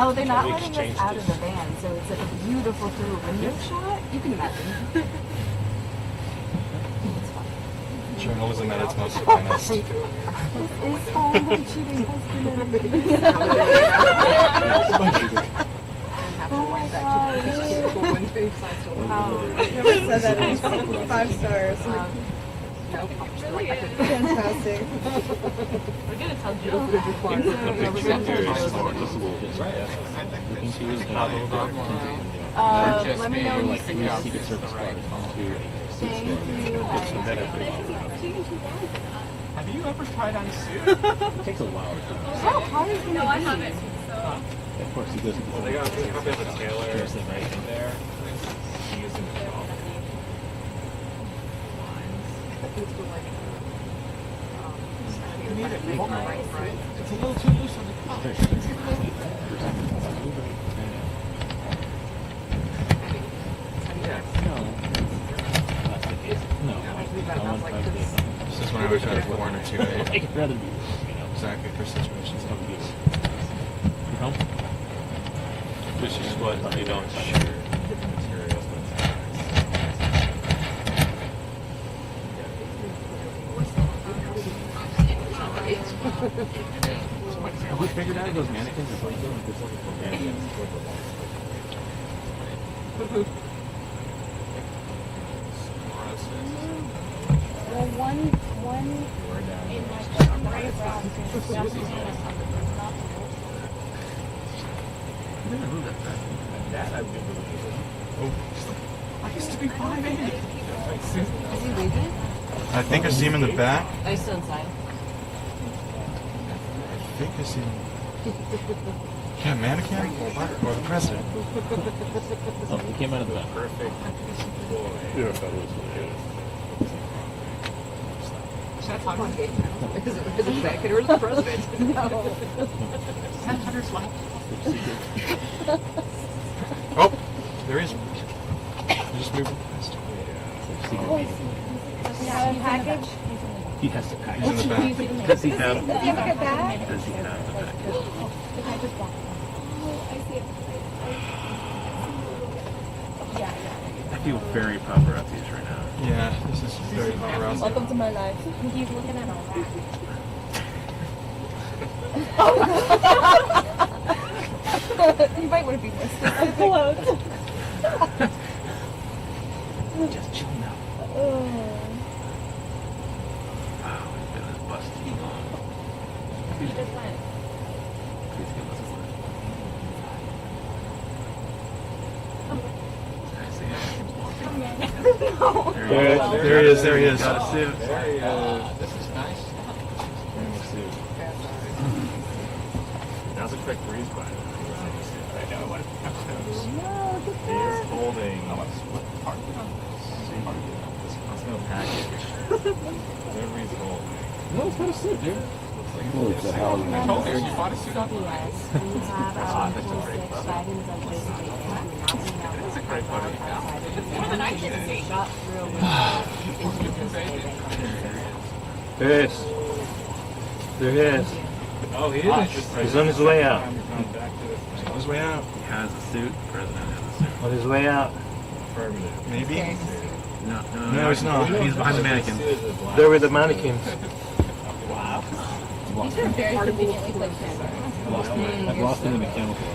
Oh, they're not letting us out of the van, so it's like a beautiful through window shot. You can imagine. It's fun. Journalism at its most finest. This is fun, but cheating customer. Oh my god. I've never said that in 5 stars. Nope. Really fantastic. We're gonna tell Jill. Let me know when you see us. Secret Service guard Thank you. Have you ever tried on a suit? It takes a while. How hard is it gonna be? I haven't, so. Of course, he goes. Well, they got a bit of a tailor right in there. Using the ball. You need it. It's a little too loose on the cup. This is when I was at 4 or 2. I'd rather be, Exactly for situations like these. Which is what they don't share. Have we figured out those mannequins are like mannequins? Well, one in like the gray brown. That I've been I used to be 5'8". Is he leaving? I think I see him in the back. Are you still inside? I think I see him. Yeah, mannequin or the president. Oh, he came out of the back. Perfect. Yeah, that was Is it the back or the president? No. Hunter's left. Oh, there is. Just moving past. Does he have a package? He has to pack. He's in the back. Does he have? Does he have like a bag? Does he have the back? The package bag. Oh, I see it. Yeah. I feel very paparazzi right now. Yeah, this is very paparazzi. Welcome to my life. He's looking at all that. You might want to be more specific. Just chill now. Oh. Wow, it's been this bus too long. He just went. Please give us a slip. There he is. There he is. Got a suit. This is nice. Now's a quick breeze by. I know what. He is holding. It's no package. Whatever he's holding. No, it's not a suit, dude. I told you, you bought a suit on the We have our 26 items of this weekend. That's a great photo. Shot through a There he is. There he is. Oh, he is. He's on his way out. On his way out. He has a suit. The president has a suit. On his way out. Affirmative. Maybe. No, he's not. He's behind the mannequin. There with the mannequins. Wow. These are very conveniently placed in. I've lost him in the chemical.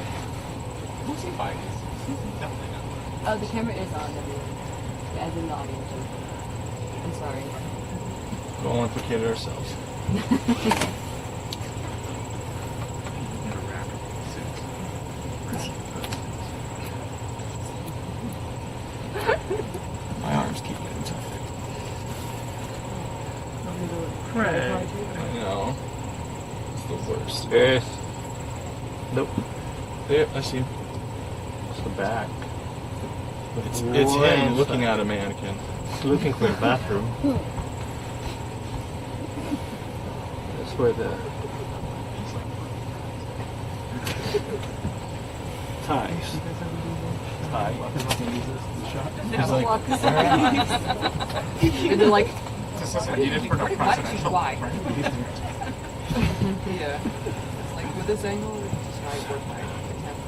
Who's he fighting? Definitely not. Oh, the camera is on. As in the audience. I'm sorry. We all implicated ourselves. My arms keep getting tired. Right. I know. It's the worst. Yes. Nope. Yeah, I see him. It's the back. It's him looking at a mannequin. He's looking for the bathroom. That's where the ties. He's like, And they're like, this is needed for no presidential. why? Yeah. It's like with this angle, it's just not worth my attempt.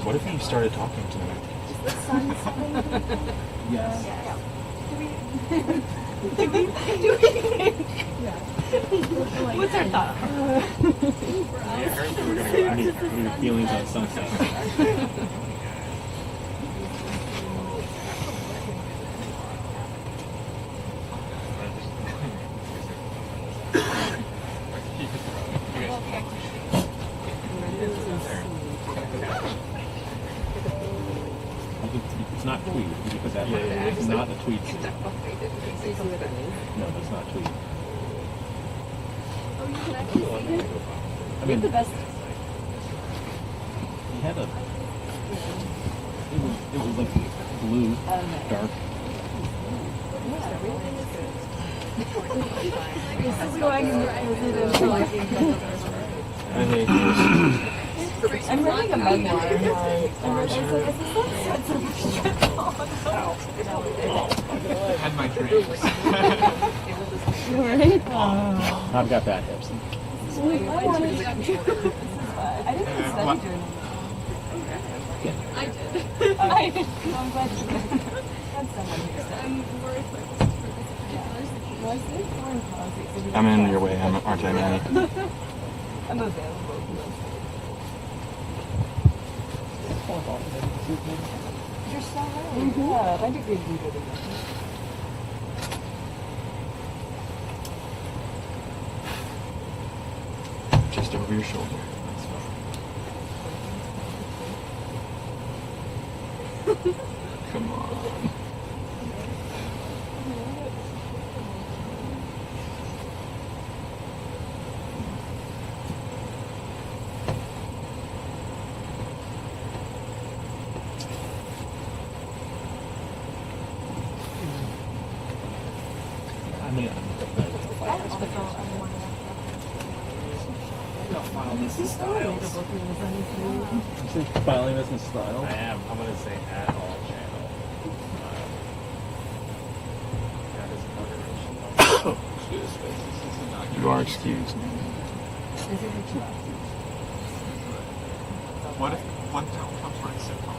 What if he started talking to me? The sun setting. Yes. What's our thought? What are your feelings on sunset? It's not tweed. You can put that. It's not a tweed suit. No, that's not tweed. Oh, you can actually see him? I mean, The best. he had a. It was like blue, dark. This is going into I hate this. I'm writing a memoir. And it's like, is the sunset Had my drinks. Right? I've got bad hips. I wanted to. I didn't study journalism. I did. I'm glad you had someone who studied. I'm worth it. Was it? Or in politics? I'm in your way, aren't I, Manny? I'm available. You're so right. Yeah, my degree is good enough. Just over your shoulder. Come on. I mean, filing this in style. I am. I'm gonna say at all channel. That is moderation. You are excused. What if one film comes right sitcom?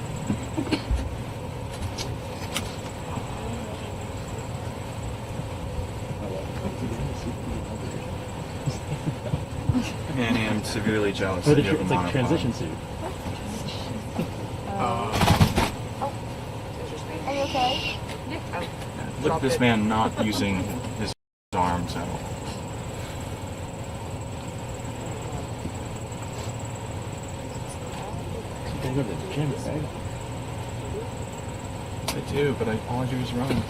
Manny, I'm severely jealous But that you have a it's like a monopod. transition suit. Are you okay? Look at this man not using his arms at all. You can go to the gym, right? I do, but all I do is run.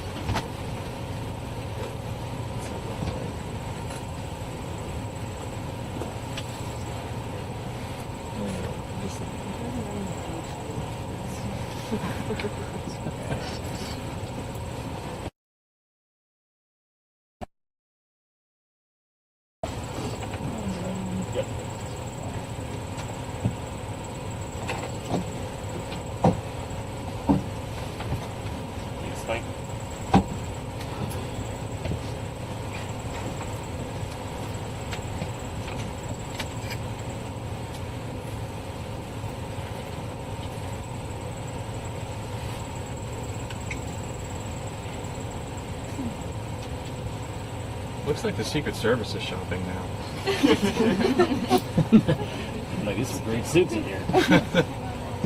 Spike. Looks like the Secret Service is shopping now. Like, these are great suits in here.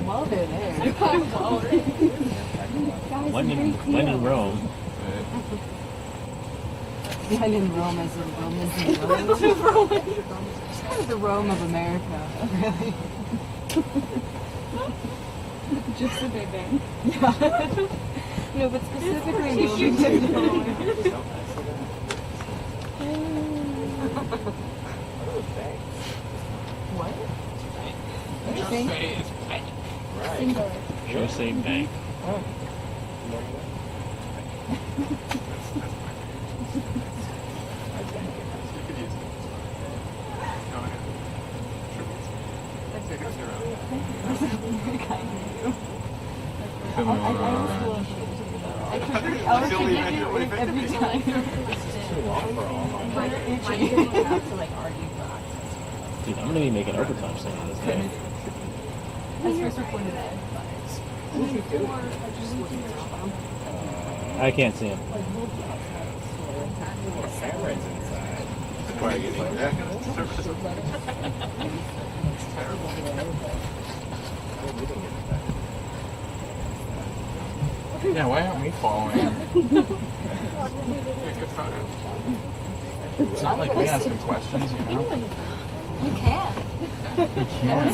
Well, they're there. When in Rome. When in Rome, as in Rome is in Rome. It's kind of the Rome of America, really. Just a big thing. No, but specifically Wilmington. What? Singular. Show same bank. Come on. I forgive you every time. But itchy. Dude, I'm gonna be making overtime soon on this game. I first recorded it. I can't see him. Cameron's inside. That's why I get angry. Yeah, why aren't we following? It's not like we ask him questions, you know? You can. Yeah.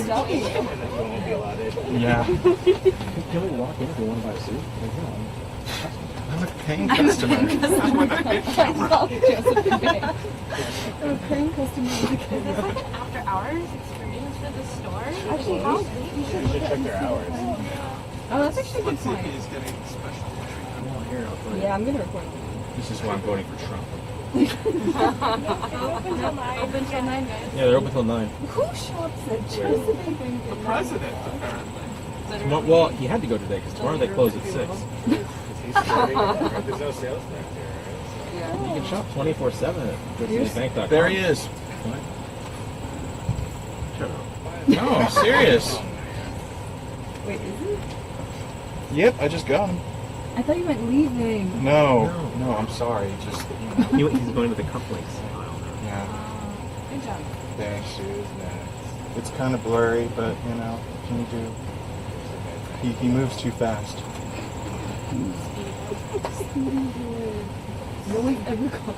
Yeah. Can we walk in if we want to buy a suit? I'm a paying customer. I'm a paying customer. Is this like an after hours experience for the store? Actually, how you should look at Check their hours. Oh, that's actually a good Let's see if point. he's getting special treatment. Yeah, I'm gonna record it. This is why I'm voting for Trump. Open till 9, guys. Yeah, they're open till 9. Who shops at Chesapeake? The president, apparently. Well, he had to go today because tomorrow they close at 6. He's starting. There's no sales tax here, right? You can shop 24/7 at GoToBank.com. There he is. No, serious. Wait, is it? Yep, I just got him. I thought you meant leaving. No, I'm sorry. Just, He's going with the cufflinks. yeah. Good job. There's shoes next. It's kind of blurry, but, you know, what can you do? He moves too fast. No one's ever called.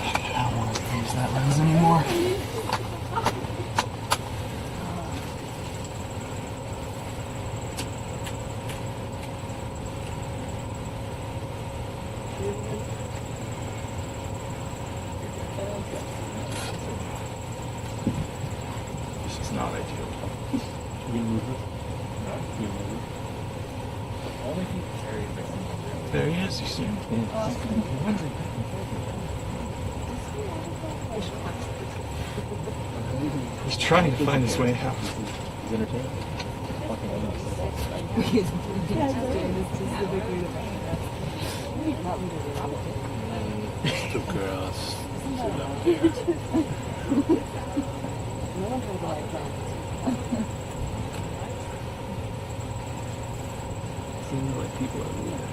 I don't want to use that lens anymore. This is not ideal. Can you move it? Can you move it? Only if you carry the single. There he is, you see him? He's trying to find his way out. He's entertaining. Fucking awesome. He's doing this specifically to find us. Not literally. Two girls. No one told the right plan. Seems like people are moving.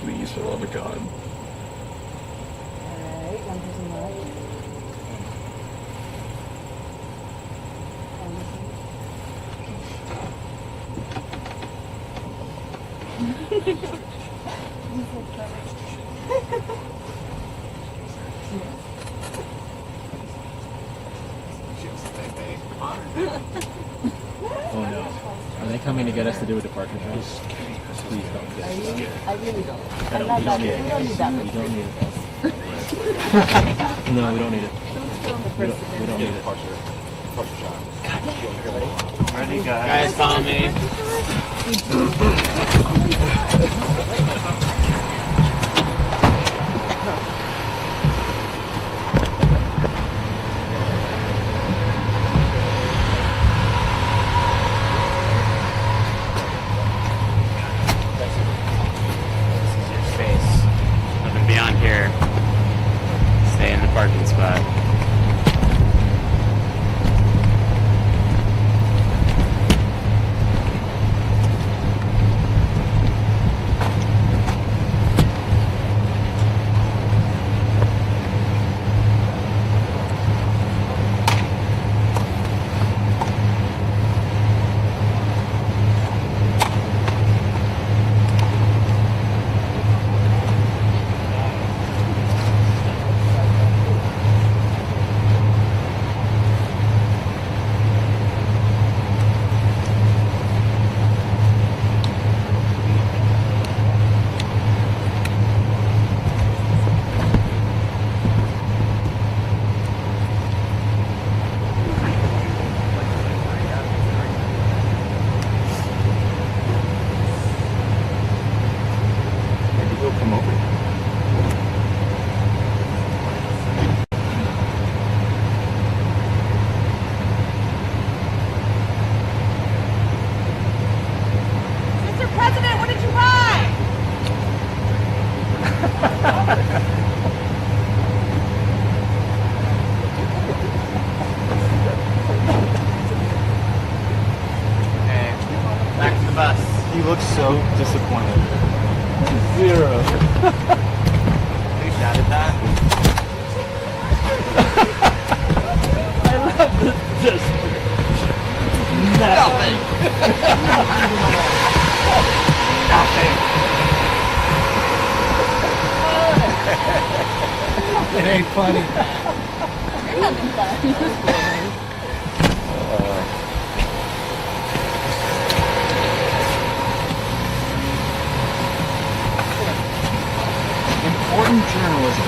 Please, for the love of God. Alright, one person left. Oh no. Are they coming to get us to do a departure drive? Please don't get us scared. I really don't. I I'm not that. scared. We don't need that We much. don't need it. No, we don't need it. We don't need it. Ready, guys? follow me. Nothing beyond here. Stay in the parking spot. so disappointed. 0. Who shouted that? It ain't funny. You're having fun. Important journalism.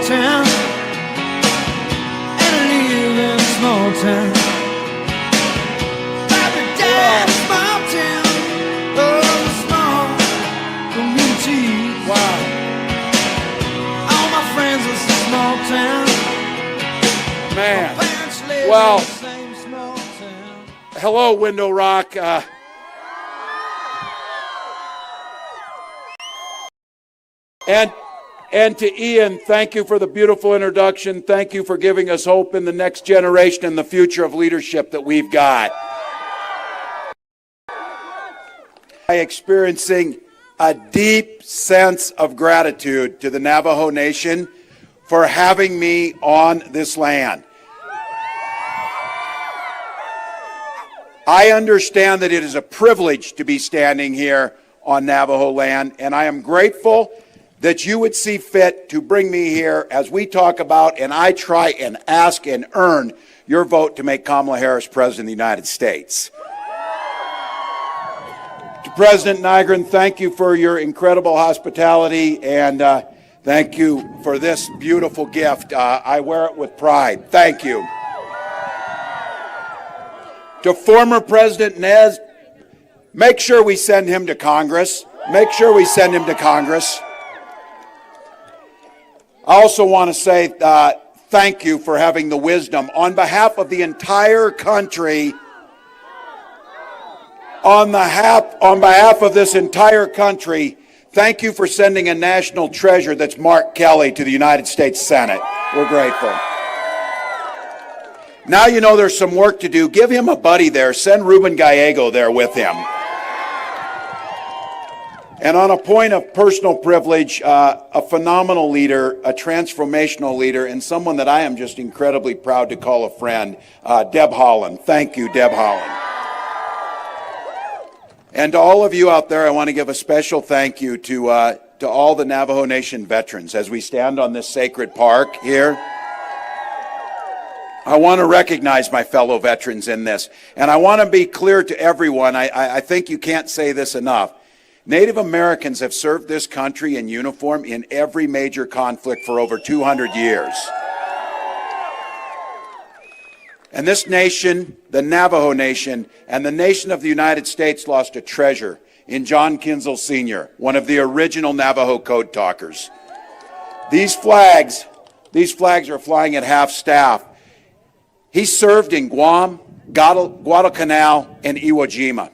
town and live in a small town. Happy day, small town, oh, small community. Wow. All my friends in a small town. Man. My parents live Well, in the same small town. hello, Window Rock. And to Ian, thank you for the beautiful introduction. Thank you for giving us hope in the next generation and the future of leadership that we've got. I'm experiencing a deep sense of gratitude to the Navajo Nation for having me on this land. I understand that it is a privilege to be standing here on Navajo land, and I am grateful that you would see fit to bring me here as we talk about, and I try and ask and earn your vote to make Kamala Harris President of the United States. To President Nygren, thank you for your incredible hospitality, and thank you for this beautiful gift. I wear it with pride. Thank you. To former President Nez, make sure we send him to Congress. Make sure we send him to Congress. I also want to say thank you for having the wisdom on behalf of the entire country, on behalf of this entire country, thank you for sending a national treasure that's Mark Kelly to the United States Senate. We're grateful. Now you know there's some work to do. Give him a buddy there. Send Ruben Gallego there with him. And on a point of personal privilege, a phenomenal leader, a transformational leader, and someone that I am just incredibly proud to call a friend, Deb Haaland. Thank you, Deb Haaland. And to all of you out there, I want to give a special thank you to all the Navajo Nation veterans. As we stand on this sacred park here, I want to recognize my fellow veterans in this. And I want to be clear to everyone, I think you can't say this enough. Native Americans have served this country in uniform in every major conflict for over 200 years. And this nation, the Navajo Nation, and the nation of the United States lost a treasure in John Kinzel Sr., one of the original Navajo code talkers. These flags are flying at half staff. He served in Guam, Guadalcanal, and Iwo Jima.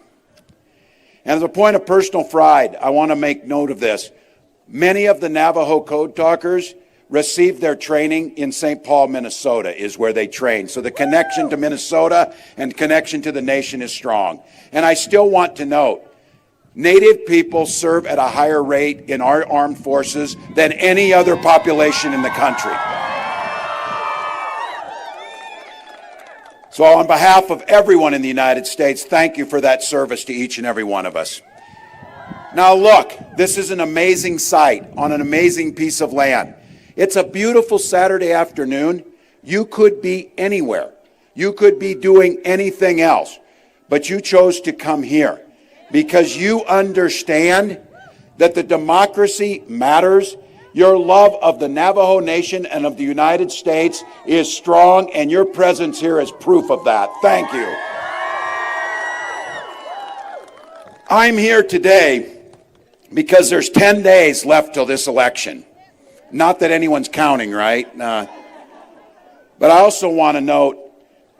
And as a point of personal pride, I want to make note of this. Many of the Navajo code talkers received their training in St. Paul, Minnesota, is where they trained. So the connection to Minnesota and connection to the nation is strong. And I still want to note, Native people serve at a higher rate in our armed forces than any other population in the country. So on behalf of everyone in the United States, thank you for that service to each and every one of us. Now look, this is an amazing sight on an amazing piece of land. It's a beautiful Saturday afternoon. You could be anywhere. You could be doing anything else, but you chose to come here because you understand that the democracy matters. Your love of the Navajo Nation and of the United States is strong, and your presence here is proof of that. Thank you. I'm here today because there's 10 days left till this election. Not that anyone's counting, right? But I also want to note,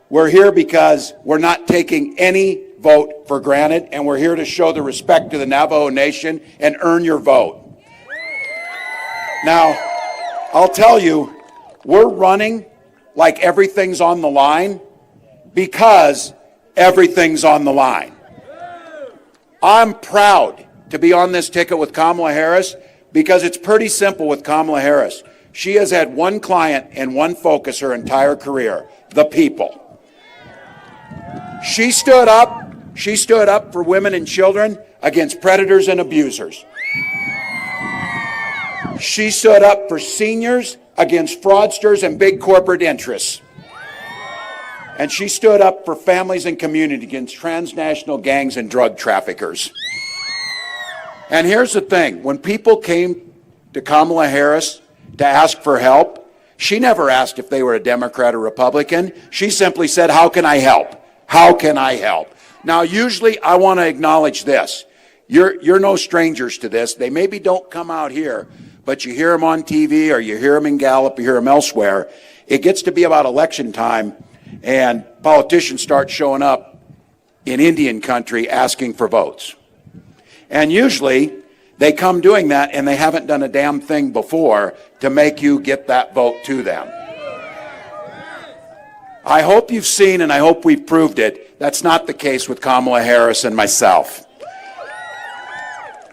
we're here because we're not taking any vote for granted, and we're here to show the respect to the Navajo Nation and earn your vote. Now, I'll tell you, we're running like everything's on the line because everything's on the line. I'm proud to be on this ticket with Kamala Harris because it's pretty simple with Kamala Harris. She has had one client and one focus her entire career, the people. She stood up for women and children against predators and abusers. She stood up for seniors against fraudsters and big corporate interests. And she stood up for families and community against transnational gangs and drug traffickers. And here's the thing, when people came to Kamala Harris to ask for help, She never asked if they were a Democrat or Republican. She simply said, how can I help? How can I help? Now, usually I want to acknowledge this. You're no strangers to this. They maybe don't come out here, but you hear them on TV or you hear them in Gallup, you hear them elsewhere. It gets to be about election time and politicians start showing up in Indian country asking for votes. And usually they come doing that and they haven't done a damn thing before to make you get that vote to them. I hope you've seen and I hope we've proved it. That's not the case with Kamala Harris and myself.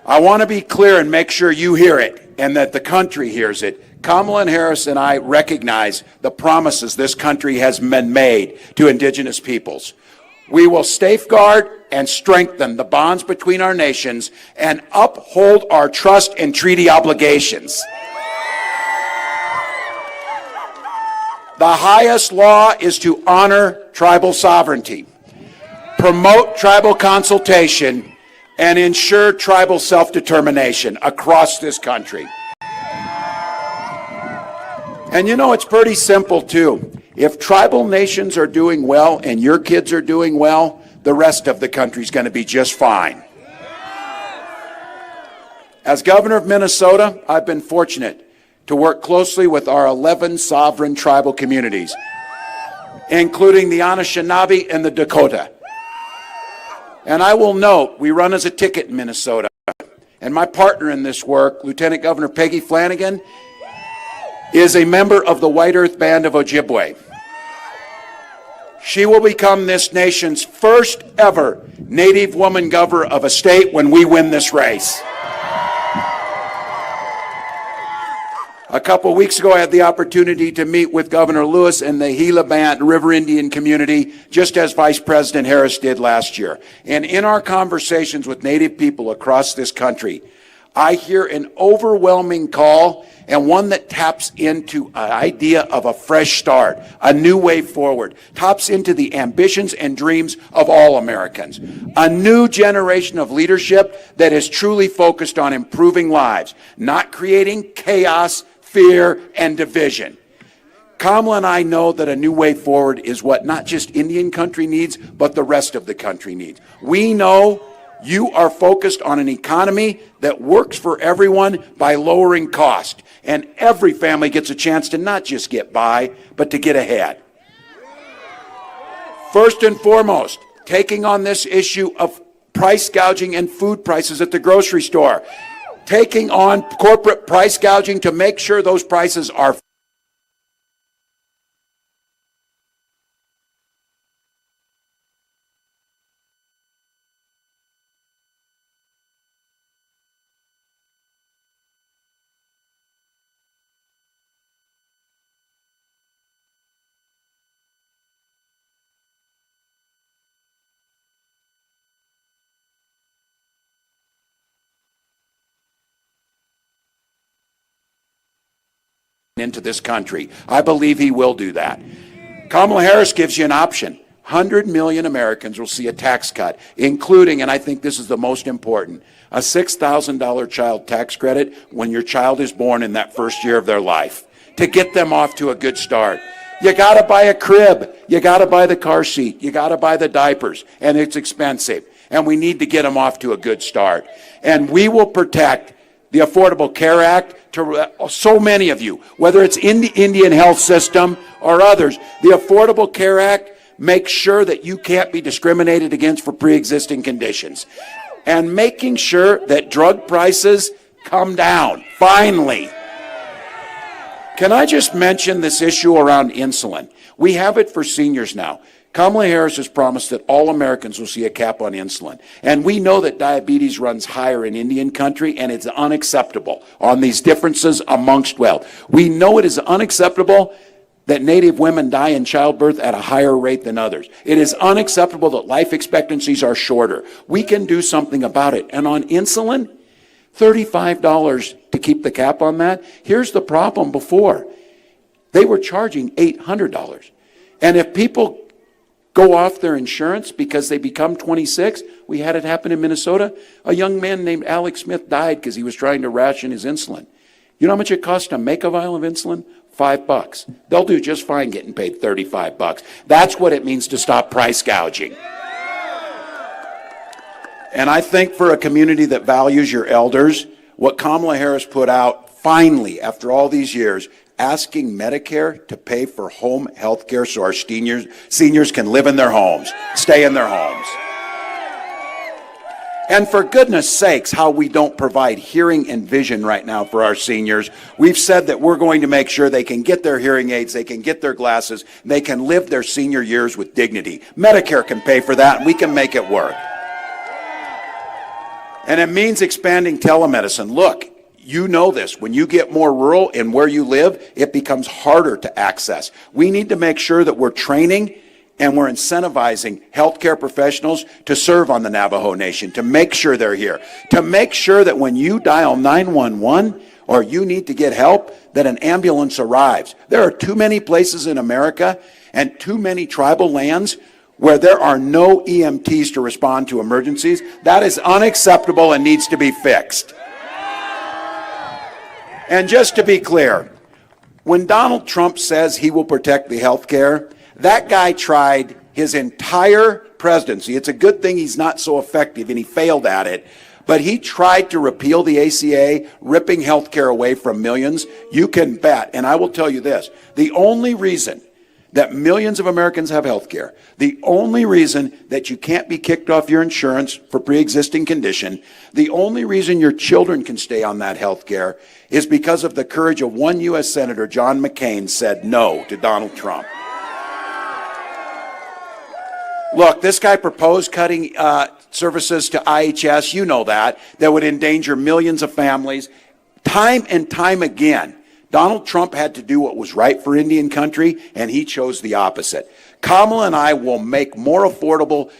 I want to be clear and make sure you hear it and that the country hears it. Kamala Harris and I recognize the promises this country has been made to indigenous peoples. We will safeguard and strengthen the bonds between our nations and uphold our trust and treaty obligations. The highest law is to honor tribal sovereignty, promote tribal consultation, and ensure tribal self-determination across this country. And you know, it's pretty simple too. If tribal nations are doing well and your kids are doing well, the rest of the country's going to be just fine. As governor of Minnesota, I've been fortunate to work closely with our 11 sovereign tribal communities, including the Anishinaabe and the Dakota. And I will note, we run as a ticket in Minnesota. And my partner in this work, Lieutenant Governor Peggy Flanagan, is a member of the White Earth Band of Ojibwe. She will become this nation's first ever Native woman governor of a state when we win this race. A couple weeks ago, I had the opportunity to meet with Governor Lewis and the Gila Band River Indian community, just as Vice President Harris did last year. And in our conversations with Native people across this country, I hear an overwhelming call and one that taps into an idea of a fresh start, a new way forward, taps into the ambitions and dreams of all Americans. A new generation of leadership that is truly focused on improving lives, not creating chaos, fear, and division. Kamala and I know that a new way forward is what not just Indian country needs, but the rest of the country needs. We know you are focused on an economy that works for everyone by lowering cost. And every family gets a chance to not just get by, but to get ahead. First and foremost, taking on this issue of price gouging and food prices at the grocery store. Taking on corporate price gouging to make sure those prices are into this country. I believe he will do that. Kamala Harris gives you an option. 100 million Americans will see a tax cut, including, and I think this is the most important, a $6,000 child tax credit when your child is born in that first year of their life, to get them off to a good start. You got to buy a crib. You got to buy the car seat. You got to buy the diapers, and it's expensive. And we need to get them off to a good start. And we will protect the Affordable Care Act to so many of you, whether it's in the Indian health system or others. The Affordable Care Act makes sure that you can't be discriminated against for pre-existing conditions. And making sure that drug prices come down, finally. Can I just mention this issue around insulin? We have it for seniors now. Kamala Harris has promised that all Americans will see a cap on insulin. And we know that diabetes runs higher in Indian country, and it's unacceptable on these differences amongst wealth. We know it is unacceptable that Native women die in childbirth at a higher rate than others. It is unacceptable that life expectancies are shorter. We can do something about it. And on insulin, $35 to keep the cap on that. Here's the problem before. They were charging $800. And if people go off their insurance because they become 26. We had it happen in Minnesota. A young man named Alex Smith died because he was trying to ration his insulin. You know how much it cost to make a vial of insulin? $5. They'll do just fine getting paid $35. That's what it means to stop price gouging. And I think for a community that values your elders, what Kamala Harris put out finally, after all these years, asking Medicare to pay for home health care so our seniors can live in their homes, stay in their homes. And for goodness sakes, how we don't provide hearing and vision right now for our seniors. We've said that we're going to make sure they can get their hearing aids, they can get their glasses, and they can live their senior years with dignity. Medicare can pay for that, and we can make it work. And it means expanding telemedicine. Look, you know this. When you get more rural and where you live, it becomes harder to access. We need to make sure that we're training and we're incentivizing healthcare professionals to serve on the Navajo Nation, to make sure they're here, to make sure that when you dial 911 or you need to get help, that an ambulance arrives. There are too many places in America and too many tribal lands where there are no EMTs to respond to emergencies. That is unacceptable and needs to be fixed. And just to be clear, when Donald Trump says he will protect the health care, that guy tried his entire presidency. It's a good thing he's not so effective and he failed at it. But he tried to repeal the ACA, ripping health care away from millions. You can bet, and I will tell you this, the only reason that millions of Americans have health care, the only reason that you can't be kicked off your insurance for pre-existing condition, the only reason your children can stay on that health care is because of the courage of one U.S. Senator, John McCain, said no to Donald Trump. Look, this guy proposed cutting services to IHS, you know that would endanger millions of families. Time and time again, Donald Trump had to do what was right for Indian country, and he chose the opposite. Kamala and I will make more affordable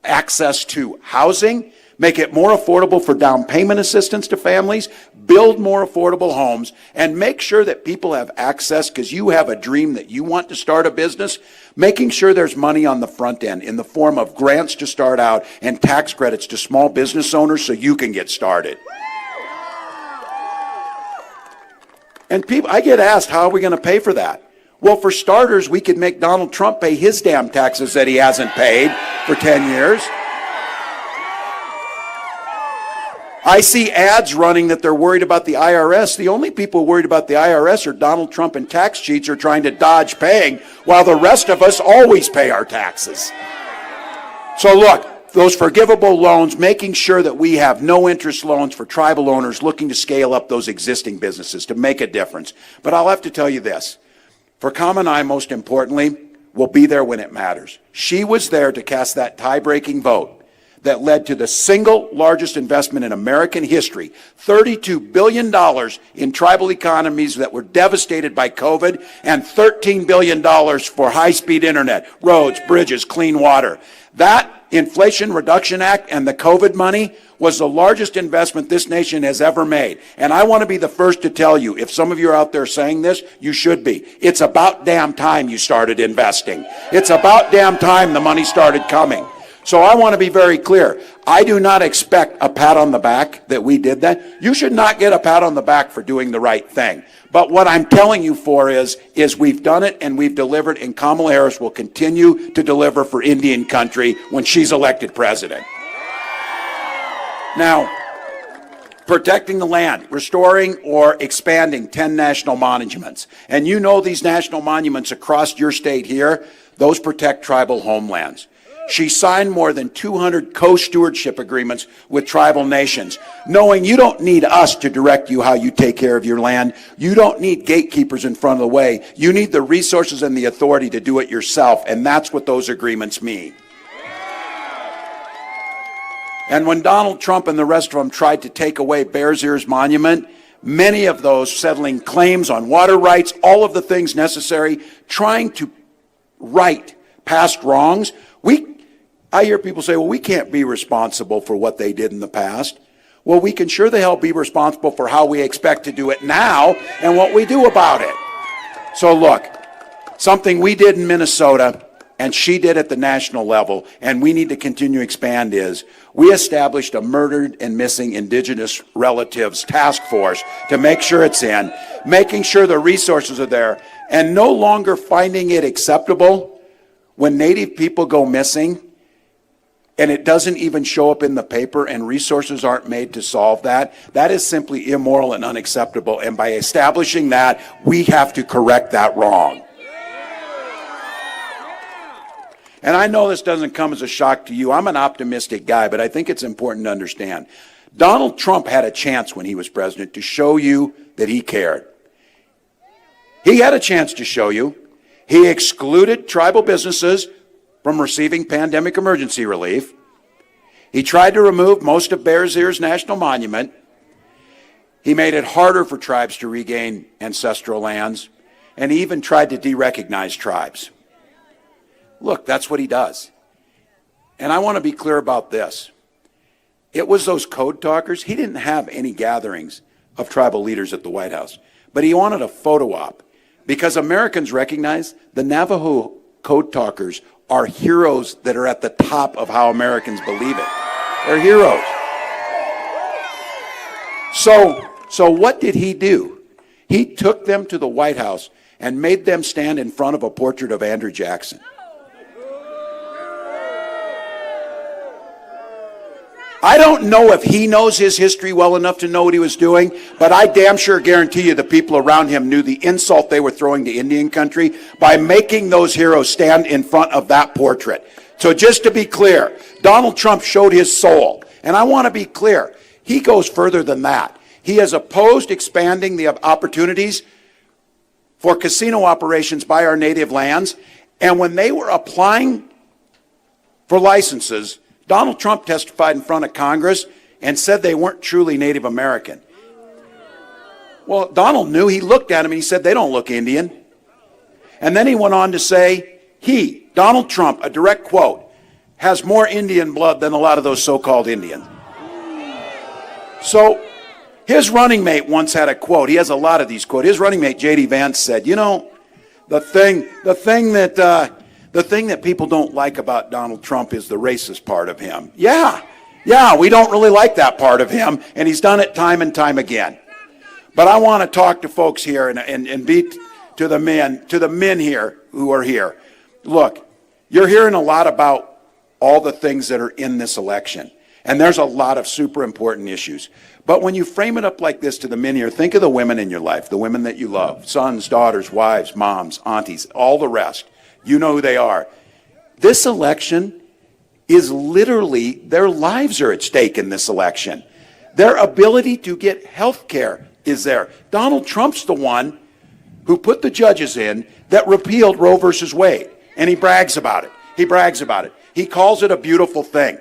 access to housing, make it more affordable for down payment assistance to families, build more affordable homes, and make sure that people have access, because you have a dream that you want to start a business, making sure there's money on the front end in the form of grants to start out and tax credits to small business owners so you can get started. And people, I get asked, how are we going to pay for that? Well, for starters, we could make Donald Trump pay his damn taxes that he hasn't paid for 10 years. I see ads running that they're worried about the IRS. The only people worried about the IRS are Donald Trump and tax cheats are trying to dodge paying, while the rest of us always pay our taxes. So look, those forgivable loans, making sure that we have no interest loans for tribal owners looking to scale up those existing businesses to make a difference. But I'll have to tell you this. For Kamala and I, most importantly, we'll be there when it matters. She was there to cast that tie-breaking vote that led to the single largest investment in American history, $32 billion in tribal economies that were devastated by COVID, and $13 billion for high-speed internet, roads, bridges, clean water. That Inflation Reduction Act and the COVID money was the largest investment this nation has ever made. And I want to be the first to tell you, if some of you are out there saying this, you should be. It's about damn time you started investing. It's about damn time the money started coming. So I want to be very clear. I do not expect a pat on the back that we did that. You should not get a pat on the back for doing the right thing. But what I'm telling you for is we've done it and we've delivered, and Kamala Harris will continue to deliver for Indian country when she's elected president. Now, protecting the land, restoring or expanding 10 national monuments. And you know these national monuments across your state here, those protect tribal homelands. She signed more than 200 co-stewardship agreements with tribal nations, knowing you don't need us to direct you how you take care of your land. You don't need gatekeepers in front of the way. You need the resources and the authority to do it yourself, and that's what those agreements mean. And when Donald Trump and the rest of them tried to take away Bears Ears Monument, many of those settling claims on water rights, all of the things necessary, trying to right past wrongs, I hear people say, well, we can't be responsible for what they did in the past. Well, we can sure the hell be responsible for how we expect to do it now and what we do about it. So look, something we did in Minnesota and she did at the national level, and we need to continue to expand, is we established a murdered and missing Indigenous relatives task force to make sure it's in, making sure the resources are there, and no longer finding it acceptable when Native people go missing and it doesn't even show up in the paper and resources aren't made to solve that. That is simply immoral and unacceptable, and by establishing that, we have to correct that wrong. And I know this doesn't come as a shock to you. I'm an optimistic guy, but I think it's important to understand. Donald Trump had a chance when he was president to show you that he cared. He had a chance to show you. He excluded tribal businesses from receiving pandemic emergency relief. He tried to remove most of Bears Ears National Monument. He made it harder for tribes to regain ancestral lands, and he even tried to de-recognize tribes. Look, that's what he does. And I want to be clear about this. It was those code talkers. He didn't have any gatherings of tribal leaders at the White House, but he wanted a photo op because Americans recognize the Navajo code talkers are heroes that are at the top of how Americans believe it. They're heroes. So what did he do? He took them to the White House and made them stand in front of a portrait of Andrew Jackson. I don't know if he knows his history well enough to know what he was doing, but I damn sure guarantee you the people around him knew the insult they were throwing to Indian country by making those heroes stand in front of that portrait. So just to be clear, Donald Trump showed his soul. And I want to be clear, he goes further than that. He has opposed expanding the opportunities for casino operations by our native lands. And when they were applying for licenses, Donald Trump testified in front of Congress and said they weren't truly Native American. Well, Donald knew. He looked at him and he said, they don't look Indian. And then he went on to say, he, Donald Trump, a direct quote, has more Indian blood than a lot of those so-called Indians. So his running mate once had a quote. He has a lot of these quotes. His running mate, J.D. Vance, said, you know, the thing that people don't like about Donald Trump is the racist part of him. Yeah, we don't really like that part of him, and he's done it time and time again. But I want to talk to folks here and be to the men here who are here. Look, you're hearing a lot about all the things that are in this election, and there's a lot of super important issues. But when you frame it up like this to the men here, think of the women in your life, the women that you love, sons, daughters, wives, moms, aunties, all the rest. You know who they are. This election is literally, their lives are at stake in this election. Their ability to get health care is there. Donald Trump's the one who put the judges in that repealed Roe versus Wade, and he brags about it. He calls it a beautiful thing.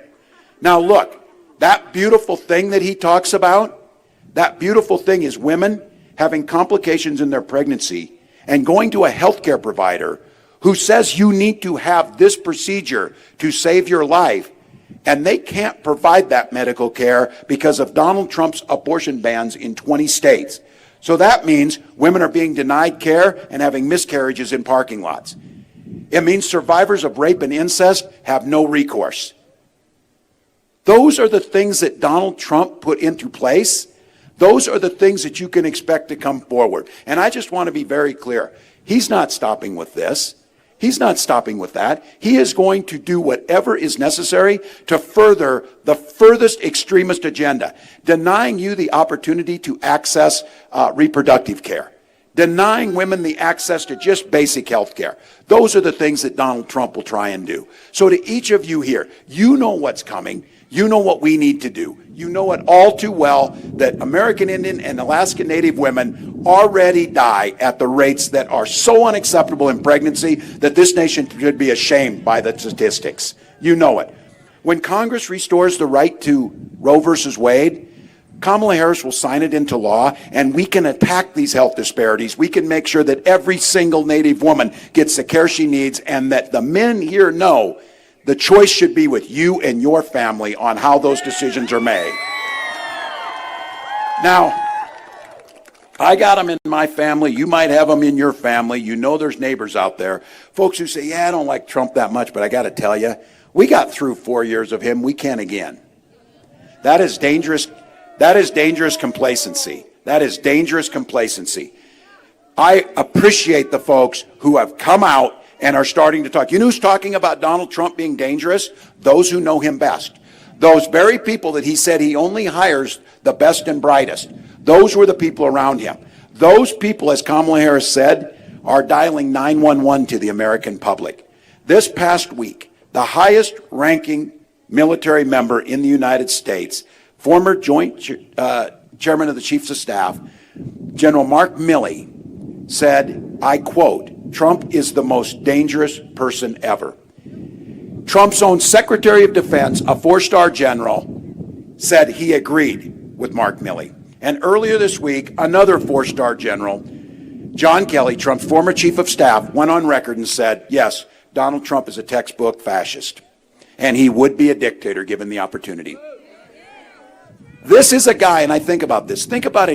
Now look, that beautiful thing that he talks about, that beautiful thing is women having complications in their pregnancy and going to a healthcare provider who says you need to have this procedure to save your life, and they can't provide that medical care because of Donald Trump's abortion bans in 20 states. So that means women are being denied care and having miscarriages in parking lots. It means survivors of rape and incest have no recourse. Those are the things that Donald Trump put into place. Those are the things that you can expect to come forward. And I just want to be very clear. He's not stopping with this. He's not stopping with that. He is going to do whatever is necessary to further the furthest extremist agenda, denying you the opportunity to access reproductive care, denying women the access to just basic health care. Those are the things that Donald Trump will try and do. So to each of you here, you know what's coming. You know what we need to do. You know it all too well that American Indian and Alaskan Native women already die at the rates that are so unacceptable in pregnancy that this nation should be ashamed by the statistics. You know it. When Congress restores the right to Roe versus Wade, Kamala Harris will sign it into law, and we can attack these health disparities. We can make sure that every single Native woman gets the care she needs, and that the men here know the choice should be with you and your family on how those decisions are made. Now, I got them in my family. You might have them in your family. You know there's neighbors out there. Folks who say, yeah, I don't like Trump that much, but I got to tell you, we got through 4 years of him. We can again. That is dangerous. That is dangerous complacency. That is dangerous complacency. I appreciate the folks who have come out and are starting to talk. You know who's talking about Donald Trump being dangerous? Those who know him best. Those very people that he said he only hires the best and brightest. Those were the people around him. Those people, as Kamala Harris said, are dialing 911 to the American public. This past week, the highest ranking military member in the United States, former Joint Chairman of the Chiefs of Staff, General Mark Milley, said, I quote, Trump is the most dangerous person ever. Trump's own Secretary of Defense, a 4-star general, said he agreed with Mark Milley. And earlier this week, another 4-star general, John Kelly, Trump's former chief of staff, went on record and said, yes, Donald Trump is a textbook fascist, and he would be a dictator given the opportunity. This is a guy, and I think about this. Think about it.